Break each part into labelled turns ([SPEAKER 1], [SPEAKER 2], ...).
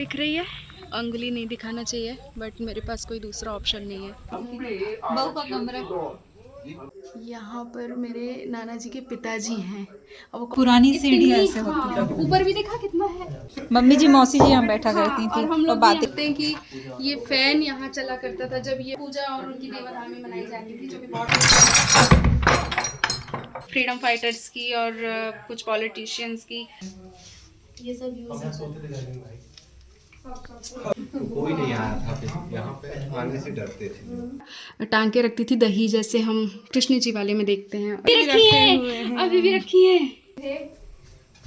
[SPEAKER 1] दिख रही है, उंगली नहीं दिखाना चाहिए बट मेरे पास कोई दूसरा ऑप्शन नहीं है। बहू का कमरा। यहाँ पर मेरे नाना जी के पिताजी हैं। अब वो
[SPEAKER 2] पुरानी सीढ़ी ऐसे होती
[SPEAKER 1] हाँ,
[SPEAKER 2] है।
[SPEAKER 1] ऊपर भी देखा कितना है।
[SPEAKER 2] मम्मी जी मौसी जी यहाँ बैठा
[SPEAKER 1] हाँ,
[SPEAKER 2] करती थी
[SPEAKER 1] और हम
[SPEAKER 2] और
[SPEAKER 1] लोग भी
[SPEAKER 2] बातें।
[SPEAKER 1] जानते हैं कि ये फैन यहाँ चला करता था जब ये पूजा और उनकी देवधामी मनाई जाती थी, जो कि बहुत फ्रीडम फाइटर्स की और कुछ पॉलिटिशियंस की ये सब यूज
[SPEAKER 3] कोई नहीं आया था फिर यहाँ पे आने से डरते थे।
[SPEAKER 1] टांग के रखती थी दही, जैसे हम कृष्ण जी वाले में देखते हैं। अभी भी रखी है।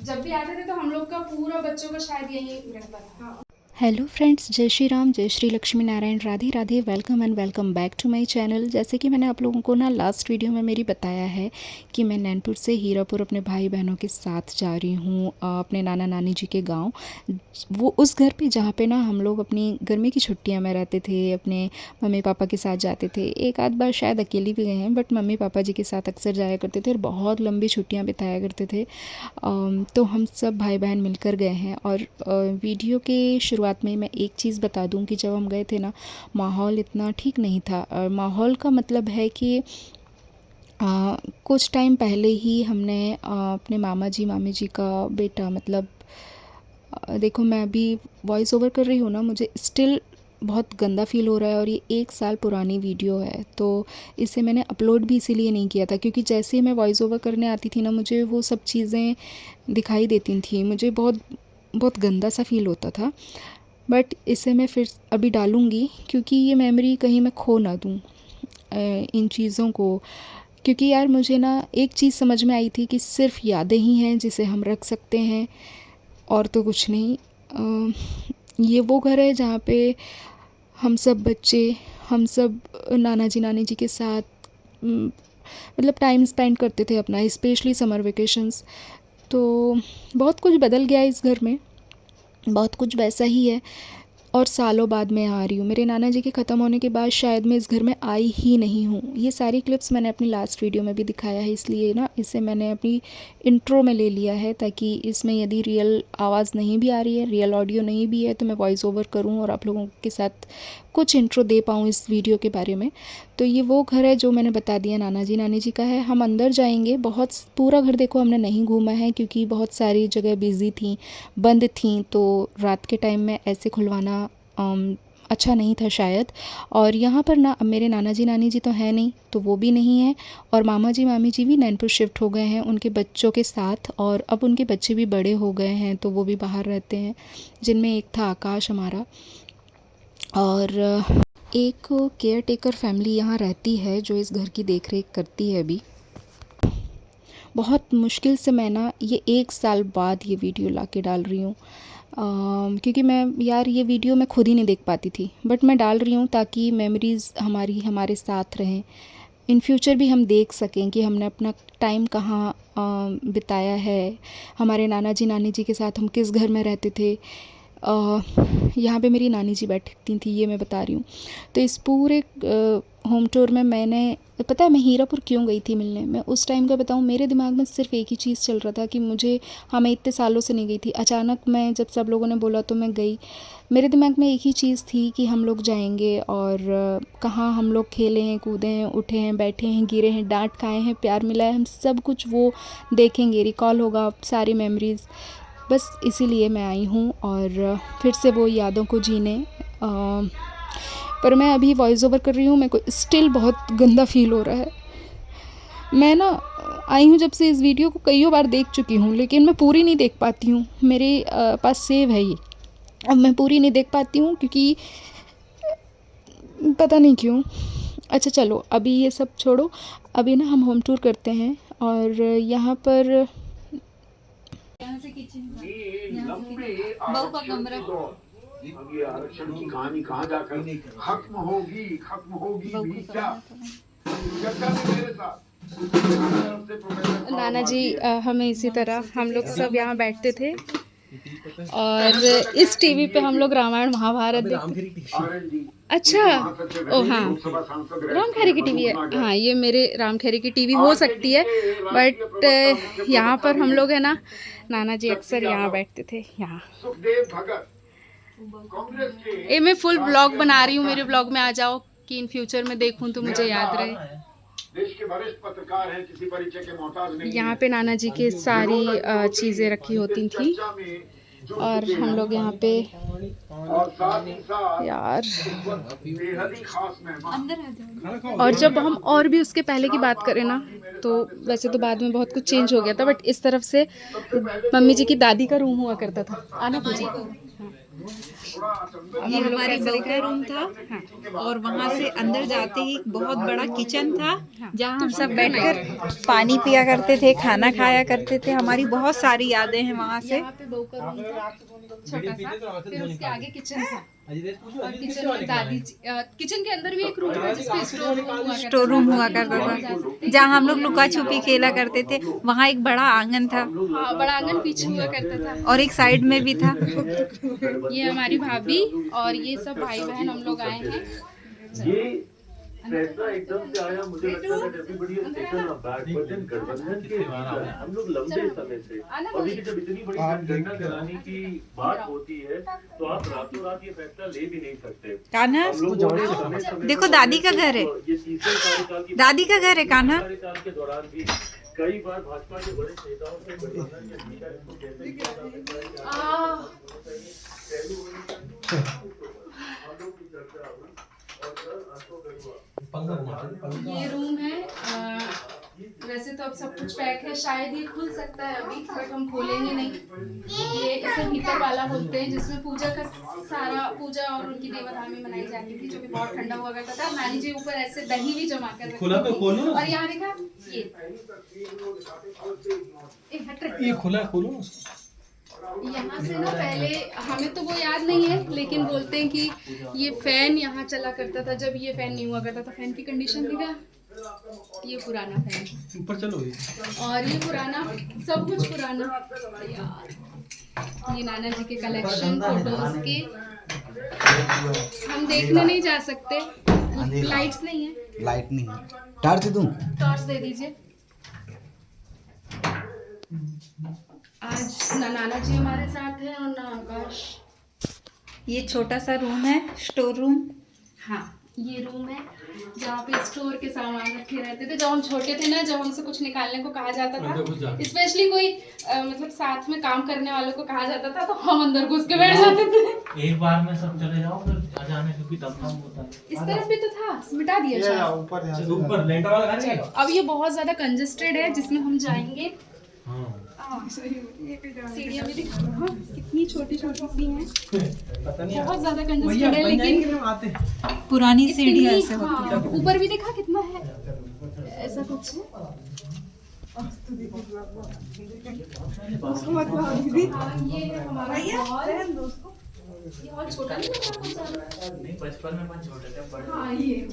[SPEAKER 1] जब भी आते थे तो हम लोग का पूरा बच्चों का शायद यही रहता था। हेलो फ्रेंड्स, जय श्री राम, जय Shri Lakshmi Narayan, Radhe Radhe, welcome and welcome back to my channel. जैसे कि मैंने आप लोगों को ना लास्ट वीडियो में मेरी बताया है कि मैं नैनपुर से हीरापुर अपने भाई बहनों के साथ जा रही हूँ अपने नाना नानी जी के गांव। वो उस घर पे जहाँ पे ना हम लोग अपनी गर्मी की छुट्टियाँ में रहते थे, अपने मम्मी पापा के साथ जाते थे। एक आध बार शायद अकेली भी गए हैं बट मम्मी पापा जी के साथ अक्सर जाया करते थे और बहुत लंबी छुट्टियाँ बिताया करते थे। तो हम सब भाई बहन मिलकर गए हैं। और वीडियो के शुरुआत में मैं एक चीज़ बता दूं कि जब हम गए थे ना, माहौल इतना ठीक नहीं था। और माहौल का मतलब है कि कुछ टाइम पहले ही हमने अपने मामा जी मामी जी का बेटा, मतलब देखो मैं अभी वॉइस ओवर कर रही हूँ ना, मुझे स्टिल बहुत गंदा फील हो रहा है। और ये 1 साल पुरानी वीडियो है, तो इसे मैंने अपलोड भी इसीलिए नहीं किया था क्योंकि जैसे ही मैं वॉइस ओवर करने आती थी ना, मुझे वो सब चीज़ें दिखाई देती थी, मुझे बहुत बहुत गंदा सा फील होता था। बट इसे मैं फिर अभी डालूँगी क्योंकि ये मेमोरी कहीं मैं खो ना दूँ इन चीज़ों को। क्योंकि यार मुझे ना एक चीज़ समझ में आई थी कि सिर्फ यादें ही हैं जिसे हम रख सकते हैं और तो कुछ नहीं। ये वो घर है जहाँ पे हम सब बच्चे, हम सब नाना जी नानी जी के साथ मतलब टाइम स्पेंड करते थे अपना, स्पेशली समर वेकेशंस। तो बहुत कुछ बदल गया इस घर में, बहुत कुछ वैसा ही है। और सालों बाद मैं आ रही हूँ, मेरे नाना जी के ख़त्म होने के बाद शायद मैं इस घर में आई ही नहीं हूँ। ये सारी क्लिप्स मैंने अपनी लास्ट वीडियो में भी दिखाया है, इसलिए ना इसे मैंने अपनी इंट्रो में ले लिया है ताकि इसमें यदि रियल आवाज़ नहीं भी आ रही है, रियल ऑडियो नहीं भी है, तो मैं वॉइस ओवर करूँ और आप लोगों के साथ कुछ इंट्रो दे पाऊँ इस वीडियो के बारे में। तो ये वो घर है जो मैंने बता दिया नाना जी नानी जी का है। हम अंदर जाएंगे, बहुत पूरा घर देखो हमने नहीं घूमा है क्योंकि बहुत सारी जगह बिज़ी थी, बंद थी, तो रात के टाइम में ऐसे खुलवाना अच्छा नहीं था शायद। और यहाँ पर ना अब मेरे नाना जी नानी जी तो है नहीं, तो वो भी नहीं है, और मामा जी मामी जी भी नैनपुर शिफ्ट हो गए हैं उनके बच्चों के साथ। और अब उनके बच्चे भी बड़े हो गए हैं तो वो भी बाहर रहते हैं, जिनमें एक था आकाश हमारा। और एक केयर टेकर फैमिली यहाँ रहती है जो इस घर की देख रेख करती है अभी। बहुत मुश्किल से मैं ना ये 1 साल बाद ये वीडियो ला के डाल रही हूँ क्योंकि मैं यार ये वीडियो मैं खुद ही नहीं देख पाती थी, बट मैं डाल रही हूँ ताकि मेमोरीज़ हमारी हमारे साथ रहें, इन फ्यूचर भी हम देख सकें कि हमने अपना टाइम कहाँ बिताया है, हमारे नाना जी नानी जी के साथ हम किस घर में रहते थे। यहाँ पे मेरी नानी जी बैठती थी, ये मैं बता रही हूँ। तो इस पूरे होम टूर में मैंने, पता है मैं हीरापुर क्यों गई थी मिलने, मैं उस टाइम का बताऊँ, मेरे दिमाग में सिर्फ एक ही चीज़ चल रहा था कि मुझे, हाँ मैं इतने सालों से नहीं गई थी, अचानक मैं जब सब लोगों ने बोला तो मैं गई। मेरे दिमाग में एक ही चीज़ थी कि हम लोग जाएंगे और कहाँ हम लोग खेले हैं, कूदे हैं, उठे हैं, बैठे हैं, गिरे हैं, डांट खाए हैं, प्यार मिला है, हम सब कुछ वो देखेंगे, रिकॉल होगा सारी मेमोरीज़। बस इसीलिए मैं आई हूँ और फिर से वो यादों को जीने। पर मैं अभी वॉइस ओवर कर रही हूँ, मेरे को स्टिल बहुत गंदा फील हो रहा है। मैं ना आई हूँ जब से इस वीडियो को कईयों बार देख चुकी हूँ, लेकिन मैं पूरी नहीं देख पाती हूँ। मेरे पास सेव है ये, अब मैं पूरी नहीं देख पाती हूँ क्योंकि पता नहीं क्यों। अच्छा चलो अभी ये सब छोड़ो, अभी ना हम होम टूर करते हैं। और यहाँ पर यहाँ से किचन, बहू का कमरा,
[SPEAKER 3] अब ये आरक्षण की कहानी कहाँ जाकर खत्म होगी भी क्या? चर्चा में मेरे साथ
[SPEAKER 1] नाना जी हमें इसी तरह हम लोग सब यहाँ बैठते थे और इस टीवी पे हम लोग रामायण महाभारत देखते। अच्छा, ओ हाँ, राम खैरी की टीवी है। हाँ ये मेरे राम खैरी की टीवी हो सकती है, बट यहाँ पर हम लोग है ना, नाना जी अक्सर यहाँ बैठते थे यहाँ।
[SPEAKER 3] सुखदेव भगत कांग्रेस के
[SPEAKER 1] ए मैं फुल ब्लॉग बना रही हूँ, मेरे ब्लॉग में आ जाओ कि इन फ्यूचर में देखूँ तो मुझे याद रहे।
[SPEAKER 3] देश के वरिष्ठ पत्रकार हैं, किसी परिचय के मोहताज नहीं
[SPEAKER 1] यहाँ पे नाना जी की सारी चीज़ें रखी होती थी
[SPEAKER 3] चर्चा में जुड़
[SPEAKER 1] और
[SPEAKER 3] चुके
[SPEAKER 1] हम
[SPEAKER 3] हैं।
[SPEAKER 1] लोग यहाँ पे
[SPEAKER 3] और साथ ही साथ
[SPEAKER 1] यार,
[SPEAKER 3] बेहद ही खास मेहमान।
[SPEAKER 1] और जब हम और भी उसके पहले की बात करें ना तो वैसे तो बाद में बहुत कुछ चेंज हो गया था, बट इस तरफ से मम्मी जी की दादी का रूम हुआ करता था। आना पूजी।
[SPEAKER 2] ये हमारी बहू का रूम था और वहाँ से अंदर जाते ही एक बहुत बड़ा किचन था जहाँ हम सब बैठकर पानी पिया करते थे, खाना खाया करते थे। हमारी बहुत सारी यादें हैं वहाँ से।
[SPEAKER 1] यहाँ पे बहू का रूम था छोटा सा, फिर उसके आगे किचन था और किचन में दादी किचन के अंदर भी एक रूम था जिसमें
[SPEAKER 2] स्टोर रूम हुआ करता था जहाँ हम लोग लुका छुपी खेला करते थे। वहाँ एक बड़ा आंगन था
[SPEAKER 1] हाँ, बड़ा आंगन पीछे हुआ करता था
[SPEAKER 2] और एक साइड में भी था।
[SPEAKER 1] ये हमारी भाभी और ये सब भाई बहन हम लोग आए हैं।
[SPEAKER 4] ये फैसला एकदम से आया, मुझे लगता है everybody has taken a back, but गठबंधन के भीतर हम लोग लंबे समय से, और देखिए जब इतनी बड़ी जनगणना कराने की बात होती है तो आप रातों रात ये फैसला ले भी नहीं सकते।
[SPEAKER 2] कान्हा
[SPEAKER 4] हम लोग बड़े समय
[SPEAKER 2] देखो दादी का घर है,
[SPEAKER 4] ये तीसरे कार्यकाल की
[SPEAKER 2] दादी का घर है कान्हा।
[SPEAKER 4] कार्यकाल के दौरान भी कई बार भाजपा के बड़े नेताओं से गठबंधन के भीतर इसको कैसे किया जा सकता है, क्या पहलू हम लोग की चर्चा हुई और सर अशोक गहलोत
[SPEAKER 1] ये रूम है। वैसे तो अब सब कुछ पैक है, शायद ये खुल सकता है अभी, बट हम खोलेंगे नहीं। ये इसे भीतर वाला बोलते हैं जिसमें पूजा का सारा पूजा और उनकी देवधामी मनाई जाती थी, जो कि बहुत ठंडा हुआ करता था। नानी जी ऊपर ऐसे दही भी जमा कर रखती थी। और यहाँ देखा
[SPEAKER 5] ये खुला खोलो।
[SPEAKER 1] यहाँ से ना पहले हमें तो वो याद नहीं है, लेकिन बोलते हैं कि ये फैन यहाँ चला करता था जब ये फैन नहीं हुआ करता था। फैन की कंडीशन देखा, ये पुराना फैन
[SPEAKER 5] ऊपर चलो।
[SPEAKER 1] और ये पुराना, सब कुछ पुराना यार। ये नाना जी के कलेक्शन फोटोज के हम देखने नहीं जा सकते, लाइट्स नहीं है।
[SPEAKER 6] लाइट नहीं है, टॉर्च दूं?
[SPEAKER 1] टॉर्च दे दीजिए। आज ना नाना जी हमारे साथ हैं और ना आकाश।
[SPEAKER 2] ये छोटा सा रूम है, स्टोर रूम।
[SPEAKER 1] हाँ, ये रूम है जहाँ पे स्टोर के सामान रखे रहते थे। जब हम छोटे थे ना, जब हमसे कुछ निकालने को कहा जाता था, स्पेशली कोई मतलब साथ में काम करने वालों को कहा जाता था, तो हम अंदर घुस के बैठ जाते थे।
[SPEAKER 7] एक बार में सब चले जाओ, फिर आ जाने से भी दमदम होता है।
[SPEAKER 1] इस तरफ भी तो था, मिटा दिया शायद।
[SPEAKER 7] ऊपर लेंटर वाला घर है।
[SPEAKER 1] अब ये बहुत ज्यादा कंजेस्टेड है जिसमें हम जाएंगे। सीढ़ियाँ भी दिखा, हाँ, कितनी छोटी छोटी सी हैं। बहुत ज्यादा कंजेस्टेड है, लेकिन
[SPEAKER 2] पुरानी सीढ़ी
[SPEAKER 1] इतनी-
[SPEAKER 2] ऐसे होती
[SPEAKER 1] हाँ, ऊपर भी देखा कितना है, ऐसा कुछ है। हाँ, ये है हमारा हॉल। ये हॉल छोटा नहीं है बहुत ज्यादा।
[SPEAKER 7] नहीं, बचपन में अपन छोटे थे, बड़े
[SPEAKER 1] हाँ, ये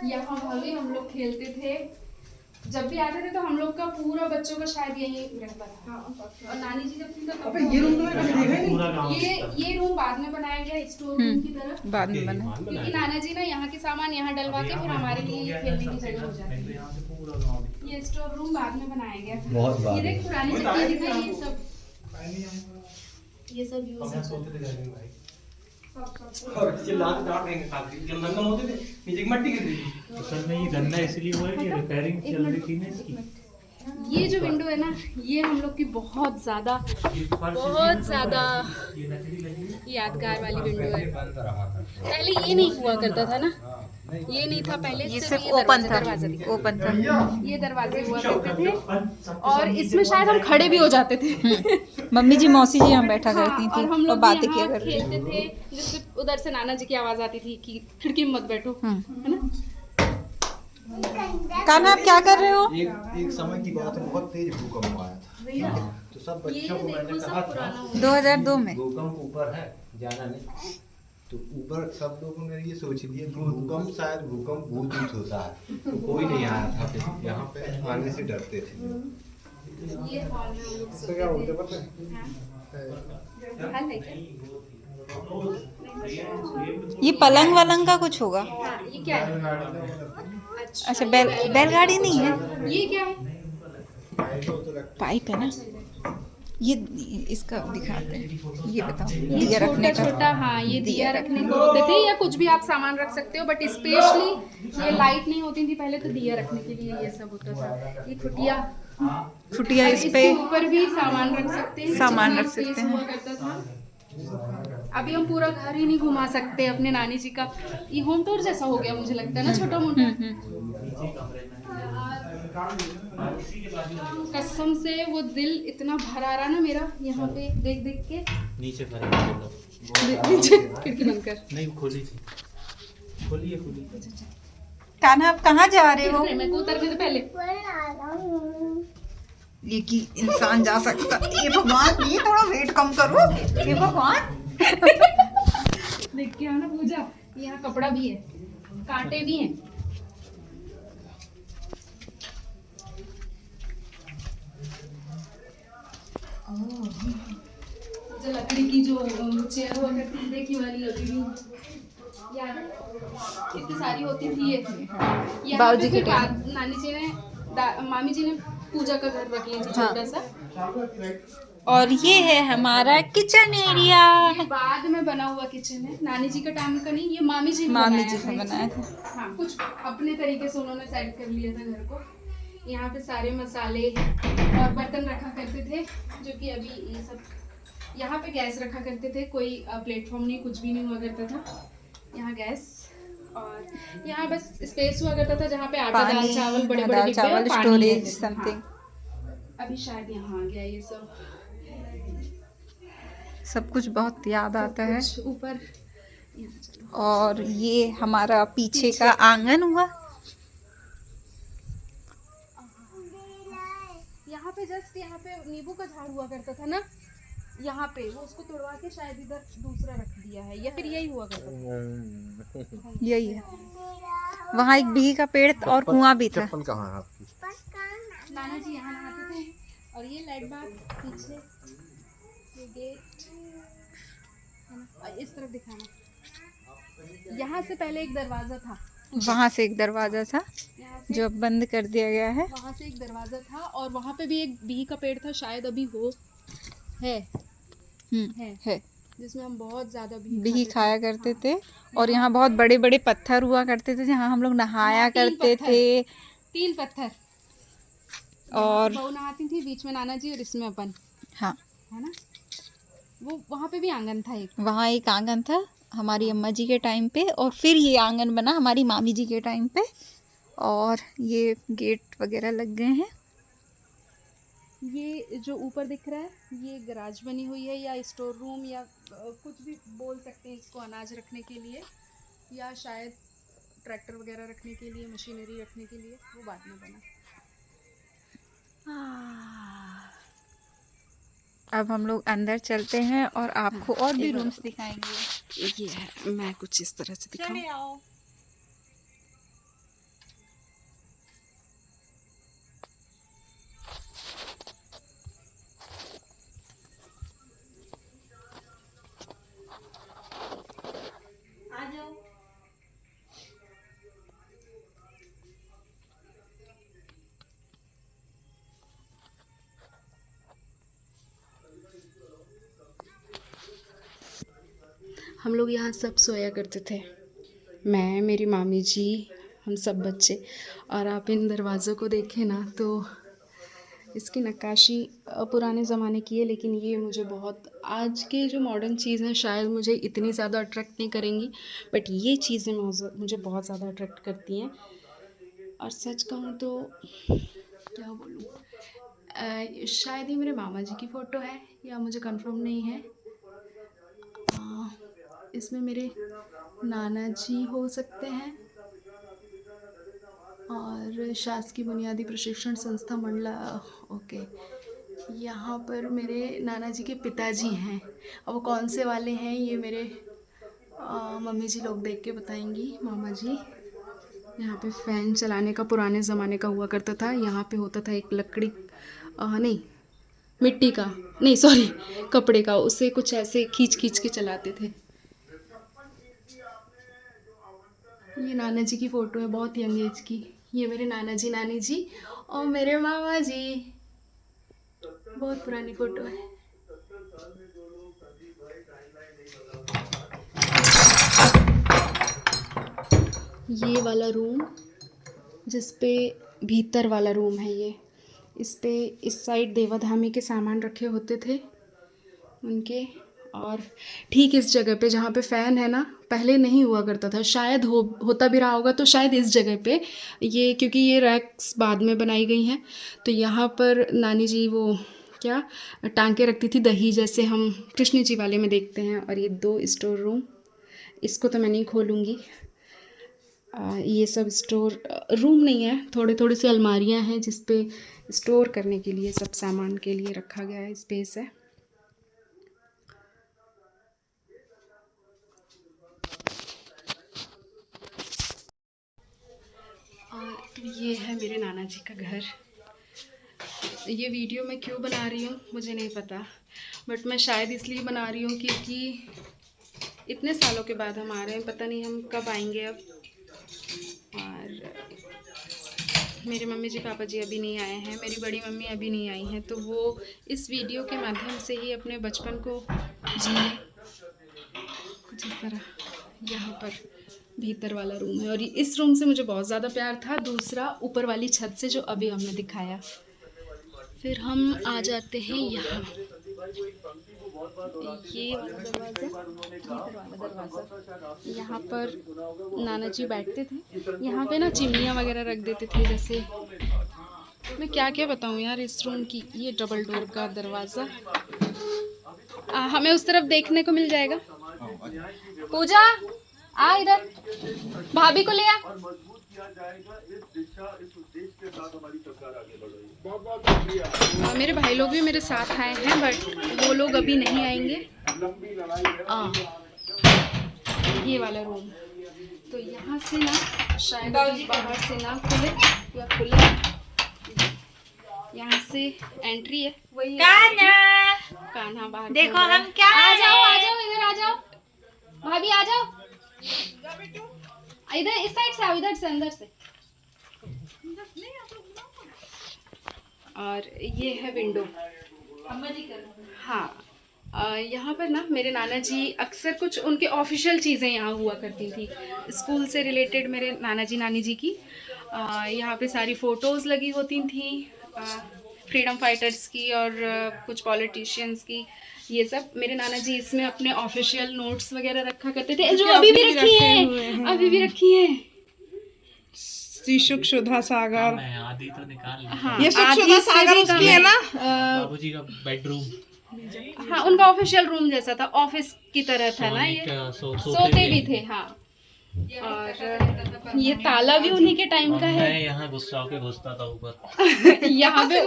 [SPEAKER 1] यहाँ भाभी हम लोग खेलते थे। जब भी आते थे तो हम लोग का पूरा बच्चों का शायद यही रहता था। और नानी जी जब थी तो
[SPEAKER 7] पूरा गाँव
[SPEAKER 1] ये रूम बाद में बनाया गया स्टोर रूम की तरह,
[SPEAKER 2] बाद में बना।
[SPEAKER 1] क्योंकि नाना जी ना यहाँ के सामान यहाँ डलवा के फिर हमारे लिए ये खेलने की जगह हो जाती है।
[SPEAKER 7] यहाँ से पूरा गाँव
[SPEAKER 1] ये स्टोर रूम बाद में बनाया गया था।
[SPEAKER 6] बहुत बाद
[SPEAKER 1] ये
[SPEAKER 6] में।
[SPEAKER 1] देख पुरानी जगह दिखा, ये सब यूज
[SPEAKER 7] हम सोते थे घर में भाई।
[SPEAKER 5] और चिल्लाते डांट देंगे काफी। जब नंगन होते थे नीचे मट्टी गिर रही थी।
[SPEAKER 7] असल में ये गन्ना इसलिए हुआ है कि रिपेयरिंग चल रही थी ना इसकी।
[SPEAKER 1] ये जो विंडो है ना, ये हम लोग की बहुत ज्यादा
[SPEAKER 7] ये लकड़ी लगी
[SPEAKER 1] यादगार वाली विंडो है। पहले ये नहीं हुआ करता था ना, ये नहीं था पहले,
[SPEAKER 2] ये
[SPEAKER 1] सिर्फ
[SPEAKER 2] सिर्फ ओपन था,
[SPEAKER 1] दरवाजे थे।
[SPEAKER 2] ओपन था।
[SPEAKER 1] ये दरवाजे हुआ करते थे और इसमें शायद हम खड़े भी हो जाते थे।
[SPEAKER 2] मम्मी जी मौसी जी हम बैठा
[SPEAKER 1] हाँ,
[SPEAKER 2] करती
[SPEAKER 1] और हम
[SPEAKER 2] थी और
[SPEAKER 1] लोग
[SPEAKER 2] बातें
[SPEAKER 1] यहाँ
[SPEAKER 2] किया करती
[SPEAKER 1] खेलते थे, जिससे उधर से नाना जी की आवाज आती थी कि खिड़की में मत बैठो, है ना।
[SPEAKER 2] कान्हा आप क्या कर रहे हो?
[SPEAKER 6] एक समय की बात है, बहुत तेज भूकंप आया था, ठीक है? तो सब
[SPEAKER 1] ये
[SPEAKER 6] बच्चों को मैंने
[SPEAKER 1] देखो
[SPEAKER 6] कहा
[SPEAKER 1] सब
[SPEAKER 6] था
[SPEAKER 1] पुराना हो
[SPEAKER 2] 2002 में।
[SPEAKER 6] भूकंप ऊपर है, जाना नहीं। तो ऊपर सब लोगों ने ये सोच लिया भूकंप शायद भूकंप भूत होता है, तो कोई नहीं आया था। फिर यहाँ पे आने से डरते थे।
[SPEAKER 1] ये हॉल में हम लोग सोते थे। हाँ। हल है क्या?
[SPEAKER 2] ये पलंग वलंग का कुछ होगा।
[SPEAKER 1] हाँ, ये क्या है?
[SPEAKER 2] अच्छा, बैलगाड़ी नहीं है,
[SPEAKER 1] ये क्या है?
[SPEAKER 2] पाइप है ना। ये इसका दिखाते हैं, ये बताओ,
[SPEAKER 1] ये
[SPEAKER 2] दिया
[SPEAKER 1] छोटा
[SPEAKER 2] रखने का।
[SPEAKER 1] छोटा, हाँ ये दिया रखने को होते थे, या कुछ भी आप सामान रख सकते हो, बट स्पेशली ये लाइट नहीं होती थी पहले, तो दिया रखने के लिए ये सब होता था। ये खुटिया,
[SPEAKER 2] छुट्टियाँ इस पे
[SPEAKER 1] इसके ऊपर भी सामान रख सकते हैं,
[SPEAKER 2] सामान
[SPEAKER 1] जितना
[SPEAKER 2] रख सकते
[SPEAKER 1] space
[SPEAKER 2] हैं।
[SPEAKER 1] हुआ करता था। अभी हम पूरा घर ही नहीं घुमा सकते अपने नानी जी का, ये होम टूर जैसा हो गया मुझे लगता है ना, छोटा मोटा। कसम से वो दिल इतना भर आ रहा ना मेरा यहाँ पे देख देख के।
[SPEAKER 7] नीचे भरे
[SPEAKER 1] नीचे खिड़की बंद कर।
[SPEAKER 7] नहीं खोली थी, खोलिए खोलिए।
[SPEAKER 2] कान्हा आप कहाँ जा रहे हो?
[SPEAKER 1] मेरे को उतरने से पहले
[SPEAKER 2] ये कि इंसान जा सकता, ये भगवान, ये थोड़ा वेट कम करो, ये भगवान।
[SPEAKER 1] देख के आना पूजा, यहाँ कपड़ा भी है, कांटे भी हैं। जो लकड़ी की जो चेयर हुआ करती थी, देखी वाली अभी भी याद है? कितनी सारी होती थी ये। यहाँ
[SPEAKER 2] बाबूजी
[SPEAKER 1] पे
[SPEAKER 2] के
[SPEAKER 1] फिर बाद नानी जी ने, मामी जी ने पूजा का घर रख लिया था छोटा सा।
[SPEAKER 2] और ये है हमारा किचन एरिया।
[SPEAKER 1] ये बाद में बना हुआ किचन है, नानी जी का टाइम का नहीं, ये मामी जी ने
[SPEAKER 2] मामी जी
[SPEAKER 1] था
[SPEAKER 2] ने
[SPEAKER 1] इसे।
[SPEAKER 2] बनाया था।
[SPEAKER 1] हाँ, कुछ अपने तरीके से उन्होंने सेट कर लिया था घर को। यहाँ पे सारे मसाले और बर्तन रखा करते थे, जो कि अभी ये सब। यहाँ पे गैस रखा करते थे, कोई प्लेटफॉर्म नहीं, कुछ भी नहीं हुआ करता था। यहाँ गैस, और यहाँ बस स्पेस हुआ करता था जहाँ पे आटा, दाल, चावल, बड़े बड़े
[SPEAKER 2] दाल
[SPEAKER 1] डिब्बे और
[SPEAKER 2] चावल
[SPEAKER 1] पानी
[SPEAKER 2] स्टोरेज
[SPEAKER 1] रहते थे।
[SPEAKER 2] समथिंग,
[SPEAKER 1] हाँ। अभी शायद यहाँ आ गया ये सब।
[SPEAKER 2] सब कुछ बहुत याद आता है।
[SPEAKER 1] कुछ ऊपर यहाँ चलो।
[SPEAKER 2] और ये हमारा पीछे का आंगन हुआ।
[SPEAKER 1] यहाँ पे जस्ट यहाँ पे नींबू का झाड़ हुआ करता था ना, यहाँ पे वो उसको तोड़वा के शायद इधर दूसरा रख दिया है, या फिर यही हुआ करता था।
[SPEAKER 2] यही है। वहाँ एक बिही का पेड़ और कुआं भी था।
[SPEAKER 6] चप्पल कहाँ है आपकी?
[SPEAKER 1] नाना जी यहाँ नहाते थे, और ये लाइट बाग पीछे, ये गेट है ना, और इस तरफ दिखाना। यहाँ से पहले एक दरवाजा था,
[SPEAKER 2] वहाँ से एक दरवाजा था
[SPEAKER 1] यहाँ से
[SPEAKER 2] जो अब बंद कर दिया गया है।
[SPEAKER 1] वहाँ से एक दरवाजा था, और वहाँ पे भी एक बिही का पेड़ था, शायद अभी हो है,
[SPEAKER 2] है।
[SPEAKER 1] जिसमें हम बहुत ज्यादा
[SPEAKER 2] बिही खाया करते थे। और यहाँ बहुत बड़े बड़े पत्थर हुआ करते थे जहाँ हम लोग नहाया करते थे।
[SPEAKER 1] 3 पत्थर।
[SPEAKER 2] और
[SPEAKER 1] बहू नहाती थी, बीच में नाना जी, और इसमें अपन,
[SPEAKER 2] हाँ,
[SPEAKER 1] है ना। वो वहाँ पे भी आंगन था एक।
[SPEAKER 2] वहाँ एक आंगन था हमारी अम्मा जी के टाइम पे, और फिर ये आंगन बना हमारी मामी जी के टाइम पे। और ये गेट वगैरह लग गए हैं।
[SPEAKER 1] ये जो ऊपर दिख रहा है, ये गराज बनी हुई है, या स्टोर रूम, या कुछ भी बोल सकते हैं इसको, अनाज रखने के लिए, या शायद ट्रैक्टर वगैरह रखने के लिए, मशीनरी रखने के लिए, वो बाद में बना।
[SPEAKER 2] अब हम लोग अंदर चलते हैं और आपको और भी रूम्स दिखाएंगे।
[SPEAKER 1] ये है, मैं कुछ इस तरह से दिखाऊं।
[SPEAKER 2] आओ।
[SPEAKER 1] हम लोग यहाँ सब सोया करते थे, मैं, मेरी मामी जी, हम सब बच्चे। और आप इन दरवाज़ों को देखें ना, तो इसकी नक्काशी पुराने ज़माने की है, लेकिन ये मुझे बहुत, आज के जो मॉडर्न चीज़ें शायद मुझे इतनी ज़्यादा अट्रैक्ट नहीं करेंगी, बट ये चीज़ें मुझे बहुत ज़्यादा अट्रैक्ट करती हैं। और सच कहूँ तो क्या बोलूँ, शायद ये मेरे मामा जी की फ़ोटो है, या मुझे कंफर्म नहीं है। इसमें मेरे नाना जी हो सकते हैं, और शासकीय बुनियादी प्रशिक्षण संस्था मंडला, ओके। यहाँ पर मेरे नाना जी के पिताजी हैं, और वो कौन से वाले हैं ये मेरे मम्मी जी लोग देख के बताएंगी, मामा जी। यहाँ पे फ़ैन चलाने का पुराने ज़माने का हुआ करता था। यहाँ पे होता था एक लकड़ी, नहीं मिट्टी का, नहीं सॉरी कपड़े का, उससे कुछ ऐसे खींच खींच के चलाते थे। ये नाना जी की फ़ोटो है, बहुत यंग एज की। ये मेरे नाना जी, नानी जी, और मेरे मामा जी। बहुत पुरानी फ़ोटो है। ये वाला रूम, जिस पे भीतर वाला रूम है ये, इस पे इस साइड देवाधामी के सामान रखे होते थे उनके, और ठीक इस जगह पे जहाँ पे फ़ैन है ना, पहले नहीं हुआ करता था, शायद होता भी रहा होगा तो शायद इस जगह पे ये, क्योंकि ये रैक्स बाद में बनाई गई हैं, तो यहाँ पर नानी जी वो क्या टांके रखती थी दही, जैसे हम कृष्ण जी वाले में देखते हैं। और ये 2 स्टोर रूम, इसको तो मैं नहीं खोलूँगी। ये सब स्टोर रूम नहीं है, थोड़ी थोड़ी सी अलमारियाँ हैं जिस पे स्टोर करने के लिए सब सामान के लिए रखा गया है, स्पेस है। और ये है मेरे नाना जी का घर। ये वीडियो मैं क्यों बना रही हूँ मुझे नहीं पता, बट मैं शायद इसलिए बना रही हूँ क्योंकि इतने सालों के बाद हम आ रहे हैं, पता नहीं हम कब आएंगे अब। और मेरे मम्मी जी पापा जी अभी नहीं आए हैं, मेरी बड़ी मम्मी अभी नहीं आई हैं, तो वो इस वीडियो के माध्यम से ही अपने बचपन को जिए कुछ इस तरह। यहाँ पर भीतर वाला रूम है, और इस रूम से मुझे बहुत ज़्यादा प्यार था, दूसरा ऊपर वाली छत से जो अभी हमने दिखाया। फिर हम आ जाते हैं यहाँ, ये वाला दरवाज़ा, भीतर वाला दरवाज़ा, यहाँ पर नाना जी बैठते थे। यहाँ पे ना चिमनियाँ वगैरह रख देते थे, जैसे मैं क्या क्या बताऊँ यार इस रूम की। ये डबल डोर का दरवाज़ा, हमें उस तरफ देखने को मिल जाएगा। पूजा आ इधर, भाभी को ले आ। मेरे भाई लोग भी मेरे साथ आए हैं, बट वो लोग अभी नहीं आएंगे। ये वाला रूम, तो यहाँ से ना शायद बाहर से ना खुले या खुले, यहाँ से एंट्री है। वही कान्हा बाहर
[SPEAKER 2] देखो हम क्या,
[SPEAKER 1] आ जाओ इधर आ जाओ, भाभी आ जाओ इधर, इस साइड से आओ, इधर से अंदर से। और ये है विंडो। हाँ, यहाँ पर ना मेरे नाना जी अक्सर कुछ उनके ऑफिशियल चीज़ें यहाँ हुआ करती थी, स्कूल से रिलेटेड मेरे नाना जी नानी जी की। यहाँ पे सारी फ़ोटोज़ लगी होती थी, फ्रीडम फाइटर्स की और कुछ पॉलिटिशियंस की। ये सब मेरे नाना जी इसमें अपने ऑफिशियल नोट्स वगैरह रखा करते थे, जो अभी भी रखी है, अभी भी रखी है।
[SPEAKER 8] सुख सुधा सागर,
[SPEAKER 7] आदि तो निकाल
[SPEAKER 1] हाँ,
[SPEAKER 8] ये सुख सुधा सागर उसकी है ना,
[SPEAKER 7] बाबूजी का बेडरूम।
[SPEAKER 1] हाँ, उनका ऑफिशियल रूम जैसा था, ऑफिस की तरह था ना ये, सोते भी थे। हाँ, और ये ताला भी उन्हीं के टाइम का है।
[SPEAKER 7] मैं यहाँ गुस्सा होके घुसता था ऊपर।
[SPEAKER 1] यहाँ पे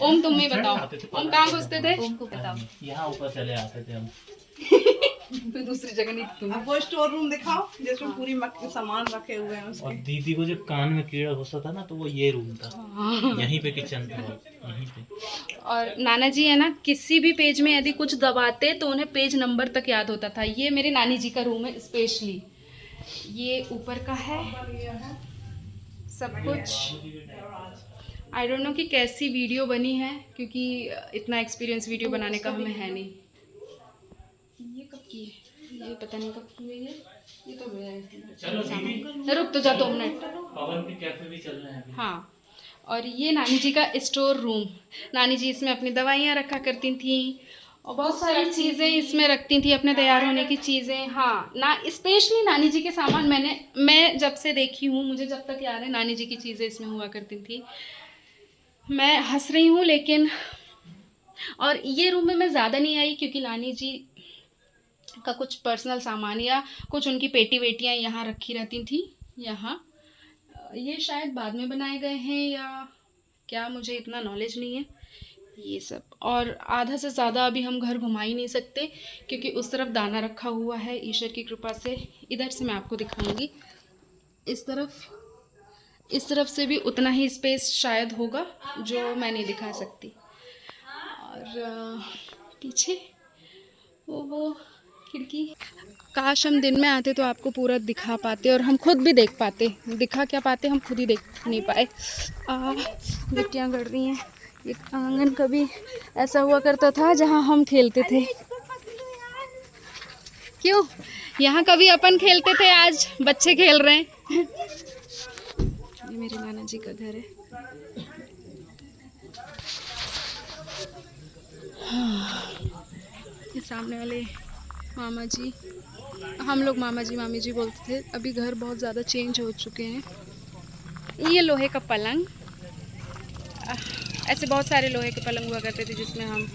[SPEAKER 1] ओम तुम ही बताओ, ओम कहाँ घुसते थे?
[SPEAKER 2] ओम को बताओ।
[SPEAKER 7] यहाँ ऊपर चले आते थे हम।
[SPEAKER 1] फिर दूसरी जगह नहीं तुम।
[SPEAKER 8] अब वो स्टोर रूम दिखाओ जिसमें पूरी सामान रखे हुए हैं
[SPEAKER 7] और
[SPEAKER 8] उसके।
[SPEAKER 7] दीदी को जब कान में कीड़ा घुसा था ना, तो वो ये रूम था, यहीं पे किचन था, यहीं पे।
[SPEAKER 1] और नाना जी है ना, किसी भी पेज में यदि कुछ दबाते तो उन्हें पेज नंबर तक याद होता था। ये मेरे नानी जी का रूम है स्पेशली, ये ऊपर का है सब कुछ। आई डोंट नो कि कैसी वीडियो बनी है, क्योंकि इतना एक्सपीरियंस वीडियो बनाने का हमें है नहीं। ये कब की है? ये पता नहीं कब की हुई है। ये तो रुक तो जा 2 मिनट।
[SPEAKER 7] पवन के कैफे भी चल रहे हैं अभी।
[SPEAKER 1] हाँ, और ये नानी जी का स्टोर रूम, नानी जी इसमें अपनी दवाइयाँ रखा करती थी और बहुत सारी चीज़ें इसमें रखती थी, अपने तैयार होने की चीज़ें। हाँ ना, स्पेशली नानी जी के सामान मैं जब से देखी हूँ, मुझे जब तक याद है, नानी जी की चीज़ें इसमें हुआ करती थी। मैं हंस रही हूँ लेकिन, और ये रूम में मैं ज़्यादा नहीं आई क्योंकि नानी जी का कुछ पर्सनल सामान या कुछ उनकी पेटी वेटियाँ यहाँ रखी रहती थी। यहाँ ये शायद बाद में बनाए गए हैं या क्या, मुझे इतना नॉलेज नहीं है ये सब। और आधा से ज़्यादा अभी हम घर घुमा ही नहीं सकते क्योंकि उस तरफ दाना रखा हुआ है, ईश्वर की कृपा से। इधर से मैं आपको दिखाऊंगी, इस तरफ से भी उतना ही स्पेस शायद होगा जो मैं नहीं दिखा सकती। और पीछे वो खिड़की, काश हम दिन में आते तो आपको पूरा दिखा पाते और हम खुद भी देख पाते। दिखा क्या पाते, हम खुद ही देख नहीं पाए। मिट्टियाँ गड़ रही हैं। एक आंगन कभी ऐसा हुआ करता था जहाँ हम खेलते थे। क्यों? यहाँ कभी अपन खेलते थे, आज बच्चे खेल रहे हैं। ये मेरे नाना जी का घर है। ये सामने वाले मामा जी, हम लोग मामा जी मामी जी बोलते थे। अभी घर बहुत ज़्यादा चेंज हो चुके हैं। ये लोहे का पलंग, ऐसे बहुत सारे लोहे के पलंग हुआ करते थे जिसमें हम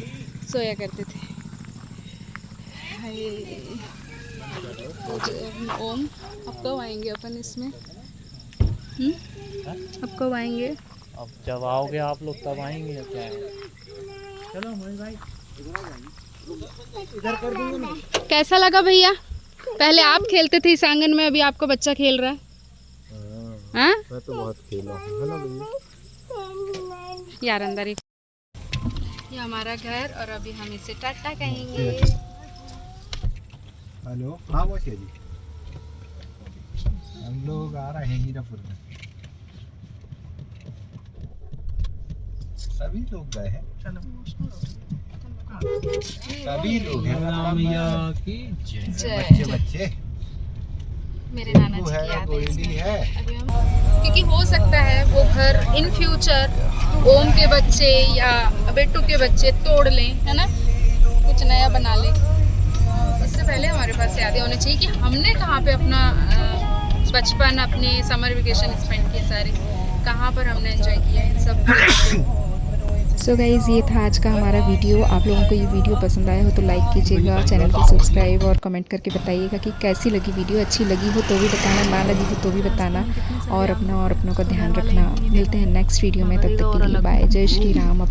[SPEAKER 1] सोया करते थे। ओम, अब कब आएंगे अपन इसमें? अब कब आएंगे?
[SPEAKER 7] अब जब आओगे आप लोग तब आएंगे, क्या है। चलो मोहित भाई इधर कर दूंगा ना।
[SPEAKER 1] कैसा लगा भैया? पहले आप खेलते थे इस आंगन में, अभी आपका बच्चा खेल रहा है। हाँ?
[SPEAKER 6] मैं तो बहुत खेला हूँ, है ना भैया?
[SPEAKER 1] यार अंदर ही। ये हमारा घर और अभी हम इसे टाटा कहेंगे।
[SPEAKER 6] हेलो, हाँ मौसी जी, हम लोग आ रहे हैं हीरापुर में। सभी लोग गए हैं, सभी लोग हैं, बच्चे बच्चे
[SPEAKER 1] मेरे नाना जी की याद है इसमें। अभी हम, क्योंकि हो सकता है वो घर इन फ्यूचर ओम के बच्चे या बेटू के बच्चे तोड़ लें, है ना, कुछ नया बना लें। इससे पहले हमारे पास यादें होनी चाहिए कि हमने कहाँ पे अपना बचपन, अपने समर वेकेशन स्पेंड किए, सारे कहाँ पर हमने एंजॉय किया इन सब। सो गाइज़, ये था आज का हमारा वीडियो। आप लोगों को ये वीडियो पसंद आया हो तो लाइक कीजिएगा, चैनल को सब्सक्राइब और कमेंट करके बताइएगा कि कैसी लगी वीडियो। अच्छी लगी हो तो भी बताना, ना लगी हो तो भी बताना, और अपना और अपनों का ध्यान रखना। मिलते हैं नेक्स्ट वीडियो में, तब तक के लिए बाय। जय श्री राम।